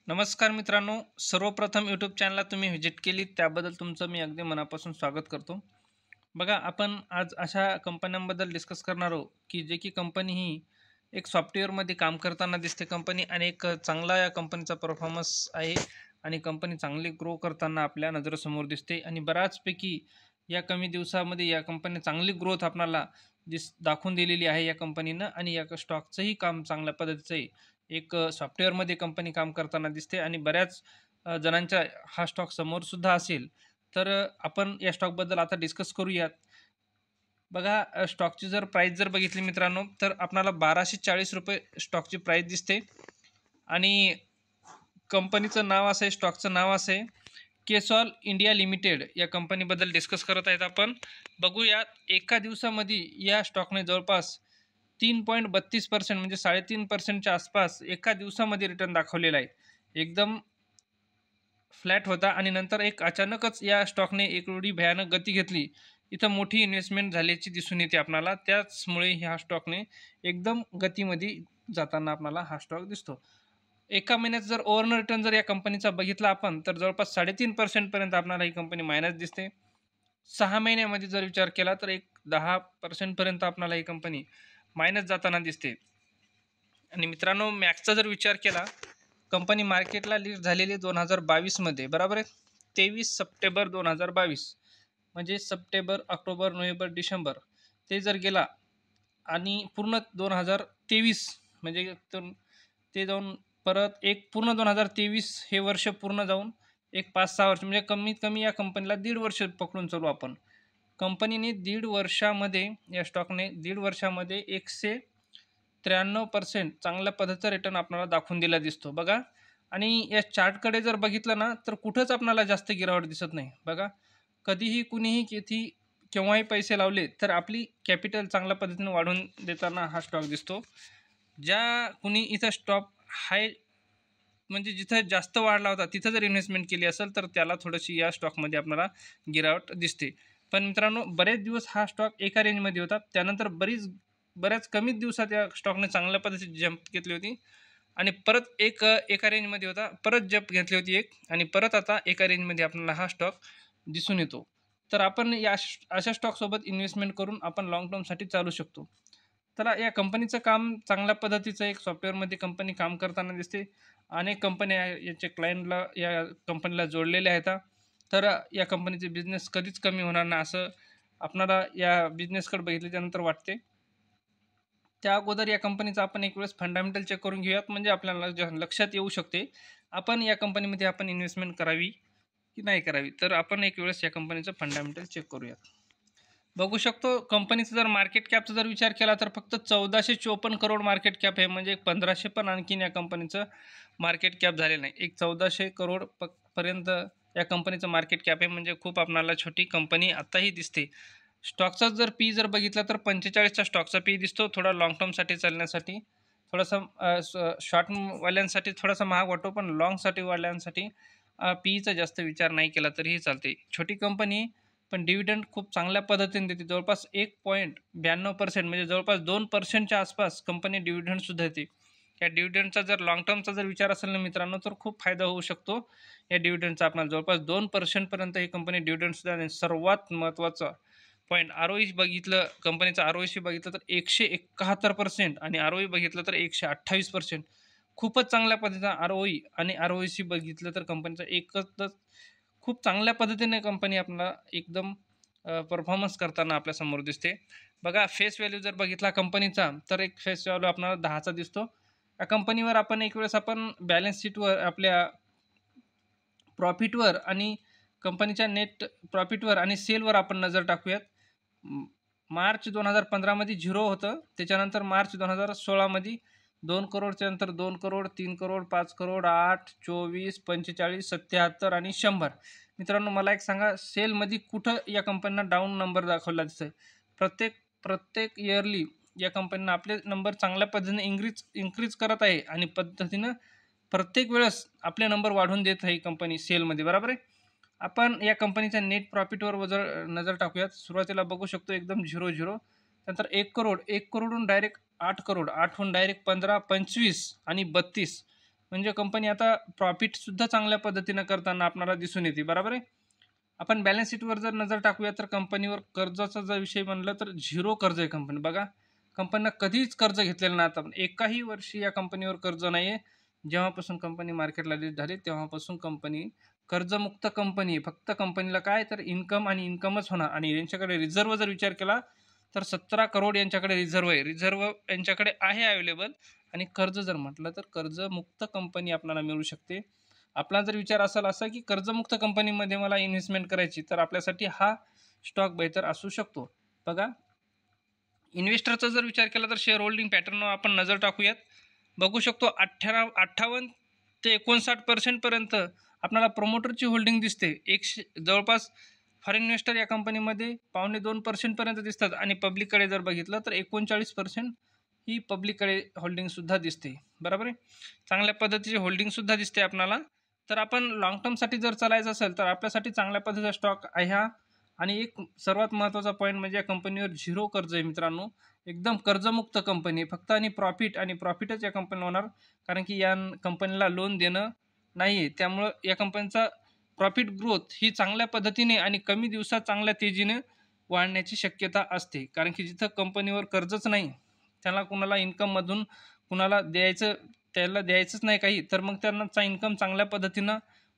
नमस्कार मित्रांनो, सर्वप्रथम यूट्यूब चॅनलला तुम्ही व्हिजिट केली त्याबद्दल तुमचं मी अगदी मनापासून स्वागत करतो. बघा, आपण आज अशा कंपन्यांबद्दल डिस्कस करणार आहोत, की जे की कंपनी ही एक सॉफ्टवेअरमध्ये काम करताना दिसते कंपनी आणि एक चांगला या कंपनीचा परफॉर्मन्स आहे आणि कंपनी चांगली ग्रो करताना आपल्या नजरेसमोर दिसते आणि बऱ्याचपैकी या कमी दिवसामध्ये या कंपनी चांगली ग्रोथ आपल्याला दाखवून दिलेली आहे या कंपनीनं आणि या स्टॉकचंही काम चांगल्या पद्धतीचं आहे. एक सॉफ्टवेअरमध्ये कंपनी काम करताना दिसते आणि बऱ्याच जणांच्या हा स्टॉक समोरसुद्धा असेल. तर आपण या स्टॉकबद्दल आता डिस्कस करूयात. बघा, स्टॉकची जर प्राईस जर बघितली मित्रांनो, तर आपल्याला ₹1240 स्टॉकची प्राईस दिसते आणि कंपनीचं नाव असं आहे, स्टॉकचं नाव असं आहे, केसॉल इंडिया लिमिटेड या कंपनीबद्दल डिस्कस करत आहेत आपण. बघूयात, एका दिवसामध्ये या स्टॉकने जवळपास 3.32% म्हणजे 3.5%च्या आसपास एका दिवसामध्ये रिटर्न दाखवलेला आहे. एकदम फ्लॅट होता आणि नंतर एक अचानकच या स्टॉकने एक एवढी भयानक गती घेतली. इथं मोठी इन्व्हेस्टमेंट झाल्याची दिसून येते आपल्याला. त्याचमुळे ह्या स्टॉकने एकदम गतीमध्ये जाताना आपल्याला हा स्टॉक दिसतो. एका महिन्यात जर ओव्हरऑल रिटर्न जर या कंपनीचा बघितला आपण, तर जवळपास 3.5% पर्यंत आपल्याला ही कंपनी मायनस दिसते. 6 महिन्यामध्ये जर विचार केला तर एक 10% पर्यंत आपल्याला ही कंपनी मायनस जाताना दिसते. आणि मित्रांनो, मॅक्सचा जर विचार केला, कंपनी मार्केटला लिस्ट झालेली 2022 मध्ये, बरोबर आहे. 23 सप्टेंबर 2022 म्हणजे सप्टेंबर, ऑक्टोबर, नोव्हेंबर, डिसेंबर ते जर गेला आणि पूर्ण 2023 म्हणजे ते जाऊन परत एक पूर्ण 2023 हे वर्ष पूर्ण जाऊन एक 5-6 वर्ष म्हणजे कमीत कमी या कंपनीला 1.5 वर्ष पकडून चालू आपण. कंपनीने 1.5 वर्षामध्ये या स्टॉकने 1.5 वर्षामध्ये 193% चांगल्या पद्धतीचा रिटर्न आपल्याला दाखवून दिला दिसतो बघा. आणि या चार्टकडे जर बघितलं ना, तर कुठंच आपल्याला जास्त गिरावट दिसत नाही बघा. कधीही कुणीही किती केव्हाही पैसे लावले तर आपली कॅपिटल चांगल्या पद्धतीने वाढवून देताना हा स्टॉक दिसतो. ज्या कुणी इथं स्टॉक हाय म्हणजे जिथं जास्त वाढला होता तिथं जर इन्व्हेस्टमेंट केली असेल तर त्याला थोडीशी या स्टॉकमध्ये आपल्याला गिरावट दिसते. पण मित्रांनो, बरेच दिवस हा स्टॉक एका रेंजमध्ये होता. त्यानंतर बऱ्याच कमी दिवसात या स्टॉकने चांगल्या पद्धतीची जंप घेतली होती आणि परत एका रेंजमध्ये होता, परत जंप घेतली होती एक आणि परत आता एका रेंजमध्ये आपल्याला हा स्टॉक दिसून येतो. तर आपण या अशा स्टॉकसोबत इन्व्हेस्टमेंट करून आपण लाँग टर्मसाठी चालू शकतो. तर या कंपनीचं काम चांगल्या पद्धतीचं एक सॉफ्टवेअरमध्ये कंपनी काम करताना दिसते. अनेक कंपन्या याचे क्लायंटला या कंपनीला जोडलेल्या आहेत. तर या कंपनीचे बिझनेस कधीच कमी होणार नाही असं आपणाला या बिझनेसकडे बघितल्यानंतर वाटते. त्या अगोदर या कंपनीचा आपण एक वेळेस फंडामेंटल चेक करून घेऊयात, म्हणजे आपल्याला लक्षात येऊ शकते आपण या कंपनीमध्ये आपण इन्व्हेस्टमेंट करावी की नाही करावी. तर आपण एक वेळेस या कंपनीचं फंडामेंटल चेक करूयात. बघू शकतो, कंपनीचा जर मार्केट कॅपचा जर विचार केला तर फक्त 1454 करोड मार्केट कॅप आहे. म्हणजे 1500 पण आणखीन या कंपनीचं मार्केट कॅप झालेलं नाही. एक 1400 करोड पर्यंत या कंपनीचं मार्केट कॅप आहे. म्हणजे खूप आपल्याला छोटी कंपनी आत्ताही दिसते. स्टॉकचा जर पी जर बघितला तर 45चा स्टॉकचा पी दिसतो. थोडा लाँग टर्मसाठी चालण्यासाठी थोडासा शॉर्टवाल्यांसाठी थोडासा महाग वाटतो, पण लाँगसाठी वाल्यांसाठी पीचा जास्त विचार नाही केला तरीही चालते. छोटी कंपनी पण डिव्हिडंड खूप चांगल्या पद्धतीने देते. जवळपास 1.92% म्हणजे जवळपास 2%च्या आसपास कंपनी डिव्हिडंडसुद्धा देते. या डिव्हिडंडचा जर लाँग टर्मचा जर विचार असेल ना मित्रांनो, तर खूप फायदा होऊ शकतो या डिव्हिडंडचा. आपल्याला जवळपास 2% पर्यंत ही कंपनी डिव्हिडंडसुद्धा देते. सर्वात महत्त्वाचा पॉईंट आरओई बघितलं, कंपनीचा आरओईसी बघितलं तर 171% आणि आरओई बघितलं तर 128%. खूपच चांगल्या पद्धतीचा आरओई आणि आरओईसी बघितलं तर कंपनीचा एकच खूप चांगल्या पद्धतीने कंपनी आपल्याला एकदम परफॉर्मन्स करताना आपल्यासमोर दिसते. बघा, फेस व्हॅल्यू जर बघितला कंपनीचा तर एक फेस व्हॅल्यू आपल्याला 10चा दिसतो. या कंपनीवर आपण एक वेळेस आपण बॅलन्स शीटवर आपल्या प्रॉफिटवर आणि कंपनीच्या नेट प्रॉफिटवर आणि सेलवर आपण नजर टाकूयात. मार्च 2015 मध्ये 0 होतं. त्याच्यानंतर मार्च 2016 मध्ये 2 करोडच्या नंतर 2 करोड, 3 करोड, 5 करोड, 8, 24, 45, 77 आणि 100. मित्रांनो, मला एक सांगा, सेलमध्ये कुठं या कंपनीनं डाऊन नंबर दाखवला दिसतोय? प्रत्येक इयरली या कंपनीनं आपले नंबर चांगल्या पद्धतीने इन्क्रीज करत आहे आणि पद्धतीनं प्रत्येक वेळेस आपले नंबर वाढवून देत आहे कंपनी सेलमध्ये, बरोबर आहे. आपण या कंपनीच्या नेट प्रॉफिटवर नजर टाकूयात. सुरुवातीला बघू शकतो एकदम 0 नंतर 1 करोडहून डायरेक्ट 8 करोड, 8हून डायरेक्ट 15, 25 आणि 32. म्हणजे कंपनी आता प्रॉफिटसुद्धा चांगल्या पद्धतीनं करताना आपल्याला दिसून येते, बरोबर आहे. आपण बॅलन्स शीटवर जर नजर टाकूया तर कंपनीवर कर्जाचा जर विषय म्हणलं तर झिरो कर्ज आहे कंपनी. बघा, कंपनीनं कधीच कर्ज घेतलेलं नाही. आता एकाही वर्षी या कंपनीवर कर्ज नाही आहे. जेव्हापासून कंपनी मार्केटला लिस्ट झाली तेव्हापासून कंपनी कर्जमुक्त कंपनी आहे. फक्त कंपनीला काय तर इन्कम आणि इन्कमच होणार आणि यांच्याकडे रिझर्व्ह जर विचार केला तर 17 करोड यांच्याकडे रिझर्व्ह आहे. रिझर्व्ह यांच्याकडे आहे अवेलेबल आणि कर्ज जर म्हटलं तर कर्जमुक्त कंपनी आपल्याला मिळू शकते. आपला जर विचार असेल असा की कर्जमुक्त कंपनीमध्ये मला इन्व्हेस्टमेंट करायची तर आपल्यासाठी हा स्टॉक बेहतर असू शकतो. बघा, इन्व्हेस्टरचा जर विचार केला तर शेअर होल्डिंग पॅटर्नवर आपण नजर टाकूयात. बघू शकतो 58 ते 59% पर्यंत आपल्याला प्रमोटरची होल्डिंग दिसते. जवळपास फॉरेन इन्व्हेस्टर या कंपनीमध्ये 2.25% पर्यंत दिसतात आणि पब्लिककडे जर बघितलं तर 39% ही पब्लिककडे होल्डिंगसुद्धा दिसते, बरोबर आहे. चांगल्या पद्धतीची होल्डिंगसुद्धा दिसते आपल्याला. तर आपण लाँग टर्मसाठी जर चालायचं असेल तर आपल्यासाठी चांगल्या पद्धतीचा स्टॉक आहे हा. आणि एक सर्वात महत्त्वाचा पॉईंट म्हणजे या कंपनीवर झिरो कर्ज आहे मित्रांनो. एकदम कर्जमुक्त कंपनी फक्त आणि प्रॉफिटच या कंपनीला होणार. कारण की या कंपनीला लोन देणं नाही आहे. त्यामुळं या कंपनीचा प्रॉफिट ग्रोथ ही चांगल्या पद्धतीने आणि कमी दिवसात चांगल्या तेजीने वाढण्याची शक्यता असते. कारण की जिथं कंपनीवर कर्जच नाही, त्याला कुणाला इन्कममधून त्याला द्यायचंच नाही काही, तर मग त्यांचा इन्कम चांगल्या पद्धतीनं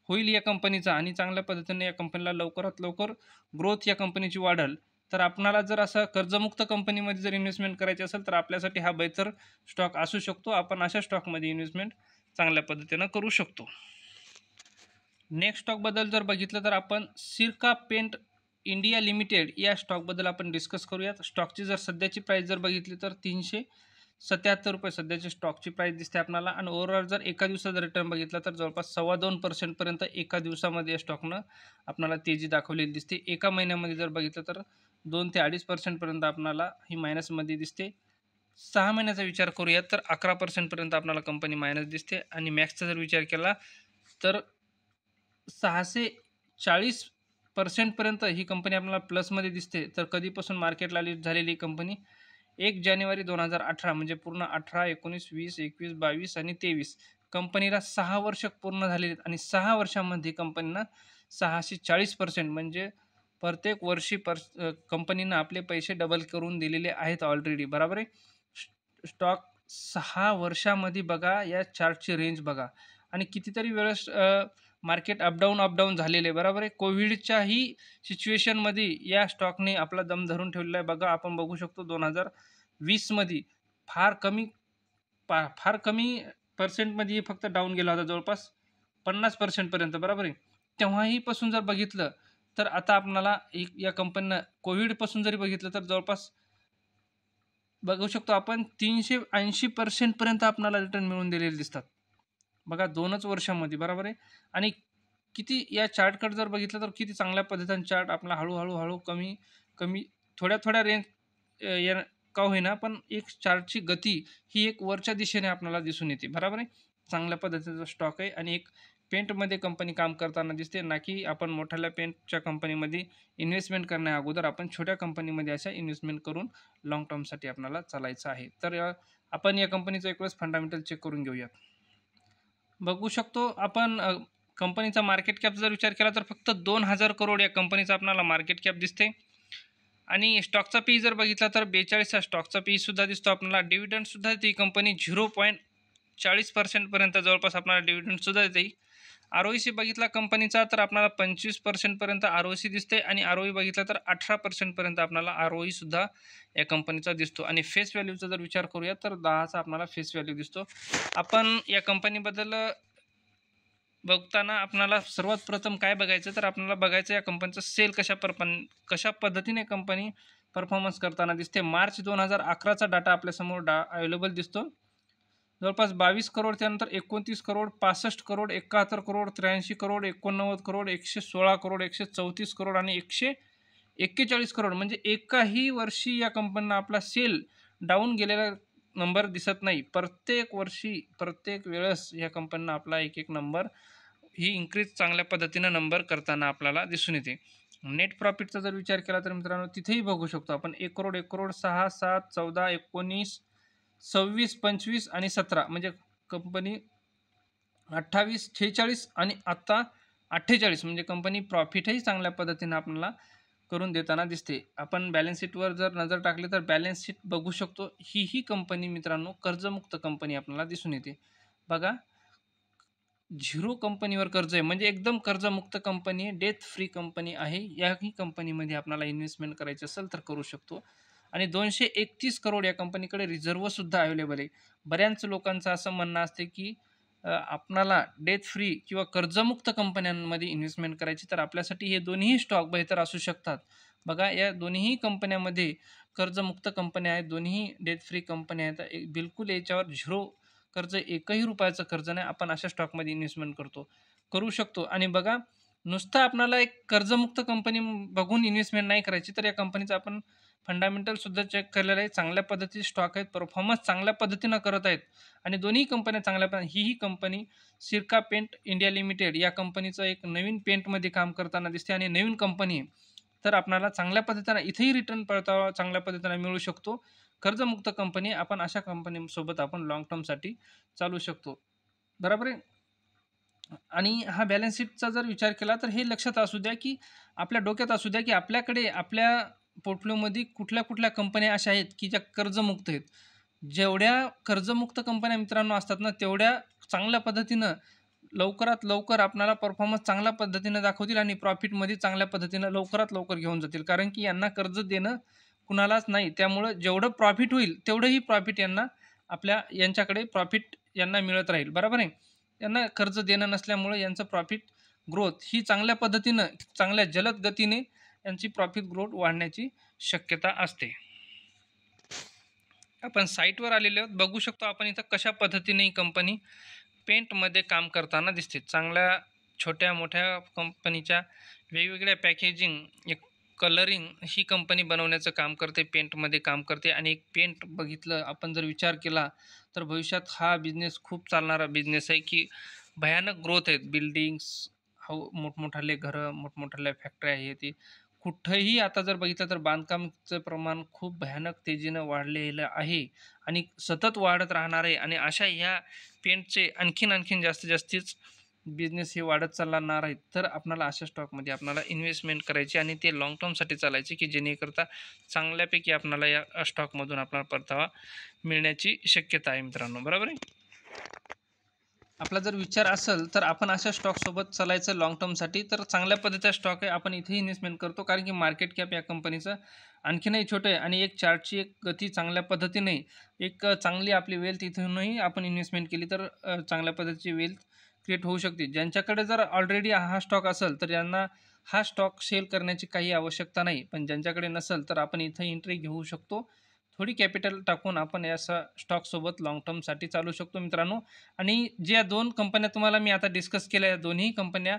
होईल या कंपनीचा आणि चांगल्या पद्धतीने या कंपनीला लवकरात लवकर ग्रोथ या कंपनीची वाढेल. तर आपणाला जर असं कर्जमुक्त कंपनीमध्ये जर इन्व्हेस्टमेंट करायची असेल तर आपल्यासाठी हा बेहतर स्टॉक असू शकतो. आपण अशा स्टॉकमध्ये इन्व्हेस्टमेंट चांगल्या पद्धतीनं करू शकतो. नेक्स्ट स्टॉकबद्दल जर बघितलं तर आपण सिरका पेंट इंडिया लिमिटेड या स्टॉकबद्दल आपण डिस्कस करूयात. स्टॉकची जर सध्याची प्राईस जर बघितली तर ₹377 सध्याची स्टॉकची प्राईस दिसते आपल्याला आणि ओव्हरऑल जर एका दिवसाचा रिटर्न बघितला तर जवळपास 2.25% पर्यंत एका दिवसामध्ये या स्टॉकनं आपल्याला तेजी दाखवलेली दिसते. एका महिन्यामध्ये जर बघितलं तर 2 ते 2.5% पर्यंत आपल्याला ही मायनसमध्ये दिसते. 6 महिन्याचा विचार करूयात तर 11% पर्यंत आपल्याला कंपनी मायनस दिसते आणि मॅक्सचा जर विचार केला तर 640% पर्यंत ही कंपनी आपल्याला प्लसमध्ये दिसते. तर कधीपासून मार्केटला लिस्ट झालेली कंपनी 1 जानेवारी 2018 म्हणजे पूर्ण 18, 19, 20, 21, 22 आणि 23 कंपनीला 6 वर्ष पूर्ण झालेली आहेत आणि 6 वर्षामध्ये कंपनीनं 640% म्हणजे प्रत्येक वर्षी कंपनीनं आपले पैसे डबल करून दिलेले आहेत ऑलरेडी, बरोबर आहे. स्टॉक 6 वर्षामध्ये बघा या चार्टची रेंज बघा आणि कितीतरी वेळेस मार्केट अपडाऊन झालेलं आहे, बरोबर आहे. कोविडच्याही सिच्युएशनमध्ये या स्टॉकने आपला दम धरून ठेवलेला आहे. बघा, आपण बघू शकतो 2020मध्ये फार कमी पर्सेंटमध्ये फक्त डाऊन गेला होता, जवळपास 50% पर्यंत, बरोबर आहे. तेव्हाही पासून जर बघितलं तर आता आपल्याला या कंपनीनं कोविडपासून जरी बघितलं तर जवळपास बघू शकतो आपण 380% पर्यंत आपल्याला रिटर्न मिळून दिलेले दिसतात. बघा 2च वर्षामध्ये, बरोबर आहे. आणि किती या चार्टकडे जर बघितलं तर किती चांगल्या पद्धतीने चार्ट आपला हळू कमी थोड्या रेंज का होईना पण एक चार्टची गती ही एक वरच्या दिशेने आपल्याला दिसून येते, बरोबर आहे. चांगल्या पद्धतीचा स्टॉक आहे आणि एक पेंटमध्ये कंपनी काम करताना दिसते, ना की आपण मोठ्या पेंटच्या कंपनीमध्ये इन्व्हेस्टमेंट करण्या अगोदर आपण छोट्या कंपनीमध्ये अशा इन्व्हेस्टमेंट करून लाँग टर्मसाठी आपल्याला चालायचं आहे. तर आपण या कंपनीचं एक वेळेस फंडामेंटल चेक करून घेऊयात. बघू शकतो आपण कंपनीचा मार्केट कॅप जर विचार केला तर फक्त 2,000 करोड या कंपनीचा आपल्याला मार्केट कॅप दिसते आणि स्टॉकचा पी जर बघितला तर 42 हा स्टॉकचा पी सुद्धा दिसतो आपल्याला. डिव्हिडंडसुद्धा ती कंपनी 0.40% पर्यंत जवळपास आपल्याला डिव्हिडंडसुद्धा देते. ROIC बघितला कंपनीचा तर आपल्याला 25% पर्यंत ROIC दिसते आणि ROE बघितला तर 18% पर्यंत आपल्याला ROE सुद्धा या कंपनीचा दिसतो आणि फेस व्हॅल्यूचा जर विचार करूया तर 10चा आपल्याला फेस व्हॅल्यू दिसतो. आपण या कंपनीबद्दल बघताना आपल्याला सर्वात प्रथम काय बघायचं तर आपल्याला बघायचं या कंपनीचं सेल कशा पद्धतीने कंपनी परफॉर्मन्स करताना दिसते. मार्च 2011चा डाटा आपल्यासमोर अवेलेबल दिसतो. जवळपास 22 करोड, त्यानंतर 29 करोड, 65 करोड, 71 करोड, 83 करोड, 89 करोड, 116 करोड, 134 करोड आणि 141 करोड. म्हणजे एकाही वर्षी या कंपनीनं आपला सेल डाऊन गेलेला नंबर दिसत नाही. प्रत्येक वर्षी प्रत्येक वेळेस या कंपनीनं आपला एक नंबर ही इन्क्रीज चांगल्या पद्धतीनं नंबर करताना आपल्याला दिसून येते. नेट प्रॉफिटचा जर विचार केला तर मित्रांनो तिथेही बघू शकतो आपण 1 करोड, 1 करोड, 6, 7, 14, 19, 26, 25 आणि 17 म्हणजे कंपनी 28, 46 आणि आत्ता 48 म्हणजे कंपनी प्रॉफिटही चांगल्या पद्धतीनं आपल्याला करून देताना दिसते. आपण बॅलन्स शीटवर जर नजर टाकली तर बॅलन्स शीट बघू शकतो. ही कंपनी मित्रांनो कर्जमुक्त कंपनी आपल्याला दिसून येते. बघा, झिरो कंपनीवर कर्ज आहे म्हणजे एकदम कर्जमुक्त कंपनी आहे, डेथ फ्री कंपनी आहे. याही कंपनीमध्ये आपल्याला इन्व्हेस्टमेंट करायची असेल तर करू शकतो. आणि 231 करोड या कंपनीकडे रिझर्व्हसुद्धा अवेलेबल आहे. बऱ्याच लोकांचं असं म्हणणं असते की आपणाला डेथ फ्री किंवा कर्जमुक्त कंपन्यांमध्ये इन्व्हेस्टमेंट करायची, तर आपल्यासाठी हे दोन्ही स्टॉक बेहतर असू शकतात. बघा, या दोन्ही कंपन्यामध्ये कर्जमुक्त कंपन्या आहेत, दोन्ही डेथ फ्री कंपन्या आहेत. बिलकुल याच्यावर झिरो कर्ज, एकही रुपयाचं कर्ज नाही. आपण अशा स्टॉकमध्ये इन्व्हेस्टमेंट करू शकतो. आणि बघा, नुसतं आपल्याला एक कर्जमुक्त कंपनी बघून इन्व्हेस्टमेंट नाही करायची, तर या कंपनीचा आपण फंडामेंटलसुद्धा चेक केलेलं आहे. चांगल्या पद्धतीचे स्टॉक आहेत, परफॉर्मन्स चांगल्या पद्धतीनं करत आहेत आणि दोन्ही कंपन्या चांगल्या ही कंपनी सिरका पेंट इंडिया लिमिटेड या कंपनीचं एक नवीन पेंटमध्ये काम करताना दिसते आणि नवीन कंपनी आहे. तर आपल्याला चांगल्या पद्धतीनं इथेही रिटर्न परतावा चांगल्या पद्धतीनं मिळू शकतो. कर्जमुक्त कंपनी, आपण अशा कंपनीसोबत आपण लाँग टर्मसाठी चालू शकतो. बरोबर आहे. आणि हा बॅलन्स शीटचा जर विचार केला तर हे लक्षात असू द्या, की आपल्या डोक्यात असू द्या, की आपल्याकडे आपल्या पोर्टफोलिओमध्ये कुठल्या कंपन्या अशा आहेत, की ज्या कर्जमुक्त आहेत. जेवढ्या कर्जमुक्त कंपन्या मित्रांनो असतात ना, तेवढ्या चांगल्या पद्धतीनं लवकरात लवकर आपल्याला परफॉर्मन्स चांगल्या पद्धतीनं दाखवतील आणि प्रॉफिटमध्ये चांगल्या पद्धतीनं लवकरात लवकर घेऊन जातील. कारण की यांना कर्ज देणं कुणालाच नाही. त्यामुळं जेवढं प्रॉफिट होईल तेवढंही प्रॉफिट यांच्याकडे प्रॉफिट यांना मिळत राहील. बरोबर आहे. यांना कर्ज देणं नसल्यामुळे यांचं प्रॉफिट ग्रोथ ही चांगल्या पद्धतीनं, चांगल्या जलद गतीने यांची प्रॉफिट ग्रोथ वाढण्याची शक्यता असते. आपण साईटवर आलेलो आहोत. बघू शकतो आपण इथं कशा पद्धतीने ही कंपनी पेंटमध्ये काम करताना दिसते. चांगल्या छोट्या-मोठ्या कंपनीच्या वेगवेगळ्या पॅकेजिंग, एक कलरिंग ही कंपनी बनवण्याचं काम करते, पेंटमध्ये काम करते. आणि एक पेंट बघितलं आपण जर विचार केला, तर भविष्यात हा बिझनेस खूप चालणारा बिझनेस आहे, की भयानक ग्रोथ आहेत. बिल्डिंग्स, हो, मोठमोठाले घरं, मोठमोठाल्या फॅक्टऱ्या हे ते. कुठंही आता जर बघितलं तर बांधकामचं प्रमाण खूप भयानक तेजीनं वाढलेलं आहे आणि सतत वाढत राहणार आहे. आणि अशा ह्या पेंटचे आणखीन जास्तीत बिझनेस हे वाढत चालणार आहेत. तर आपल्याला अशा स्टॉकमध्ये आपल्याला इन्व्हेस्टमेंट करायची आणि ते लाँग टर्मसाठी चालायचे, की जेणेकरता चांगल्यापैकी आपल्याला या स्टॉकमधून आपल्याला परतावा मिळण्याची शक्यता आहे मित्रांनो. बरोबर आहे. आपला जर विचार असेल तर आपण अशा स्टॉकसोबत चालायचं लाँग टर्मसाठी, तर चांगल्या पद्धतीचा स्टॉक आहे. आपण इथेही इन्व्हेस्टमेंट करतो कारण की मार्केट कॅप या कंपनीचं आणखीनही छोटं आहे आणि एक चार्टची एक गती चांगल्या पद्धतीने, एक चांगली आपली वेल्थ इथूनही आपण इन्व्हेस्टमेंट केली तर चांगल्या पद्धतीची वेल्थ क्रिएट होऊ शकते. ज्यांच्याकडे जर ऑलरेडी हा स्टॉक असेल तर यांना हा स्टॉक सेल करण्याची काही आवश्यकता नाही. पण ज्यांच्याकडे नसेल तर आपण इथं एंट्री घेऊ शकतो. थोडी कॅपिटल टाकून आपण या स्टॉकसोबत लाँग टर्मसाठी चालू शकतो मित्रांनो. आणि ज्या 2 कंपन्या तुम्हाला मी आता डिस्कस केल्या, या दोन्ही कंपन्या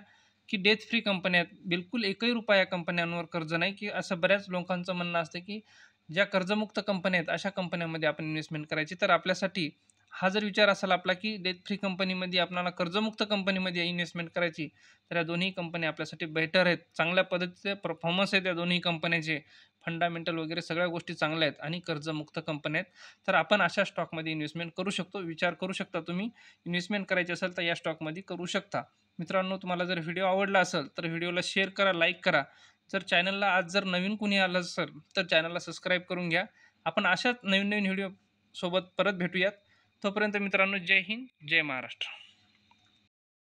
की डेथ फ्री कंपन्या आहेत. बिलकुल एकही रुपया या कंपन्यांवर कर्ज नाही, की असं बऱ्याच लोकांचं म्हणणं असतं, की ज्या कर्जमुक्त कंपन्या आहेत अशा कंपन्यांमध्ये आपण इन्व्हेस्टमेंट करायची. तर आपल्यासाठी हा जर विचार असेल आपला, की डेथ फ्री कंपनीमध्ये आपल्याला कर्जमुक्त कंपनीमध्ये इन्व्हेस्टमेंट करायची, तर या दोन्ही कंपन्या आपल्यासाठी बेटर आहेत. चांगल्या पद्धतीचे परफॉर्मन्स आहेत या दोन्ही कंपन्यांचे. फंडामेंटल वगैरे सगळ्या गोष्टी चांगल्या आहेत आणि कर्जमुक्त कंपन्या आहेत. तर आपण अशा स्टॉकमध्ये इन्व्हेस्टमेंट करू शकतो. विचार करू शकता तुम्ही. इन्व्हेस्टमेंट करायची असेल तर या स्टॉकमध्ये करू शकता. मित्रांनो, तुम्हाला जर व्हिडिओ आवडला असेल तर व्हिडिओला शेअर करा, लाईक करा. जर चॅनलला आज जर नवीन कुणी आलं असेल तर चॅनलला सबस्क्राईब करून घ्या. आपण अशाच नवीन व्हिडिओ सोबत परत भेटूयात. तोपर्यंत मित्रांनो, जय हिंद, जय महाराष्ट्र.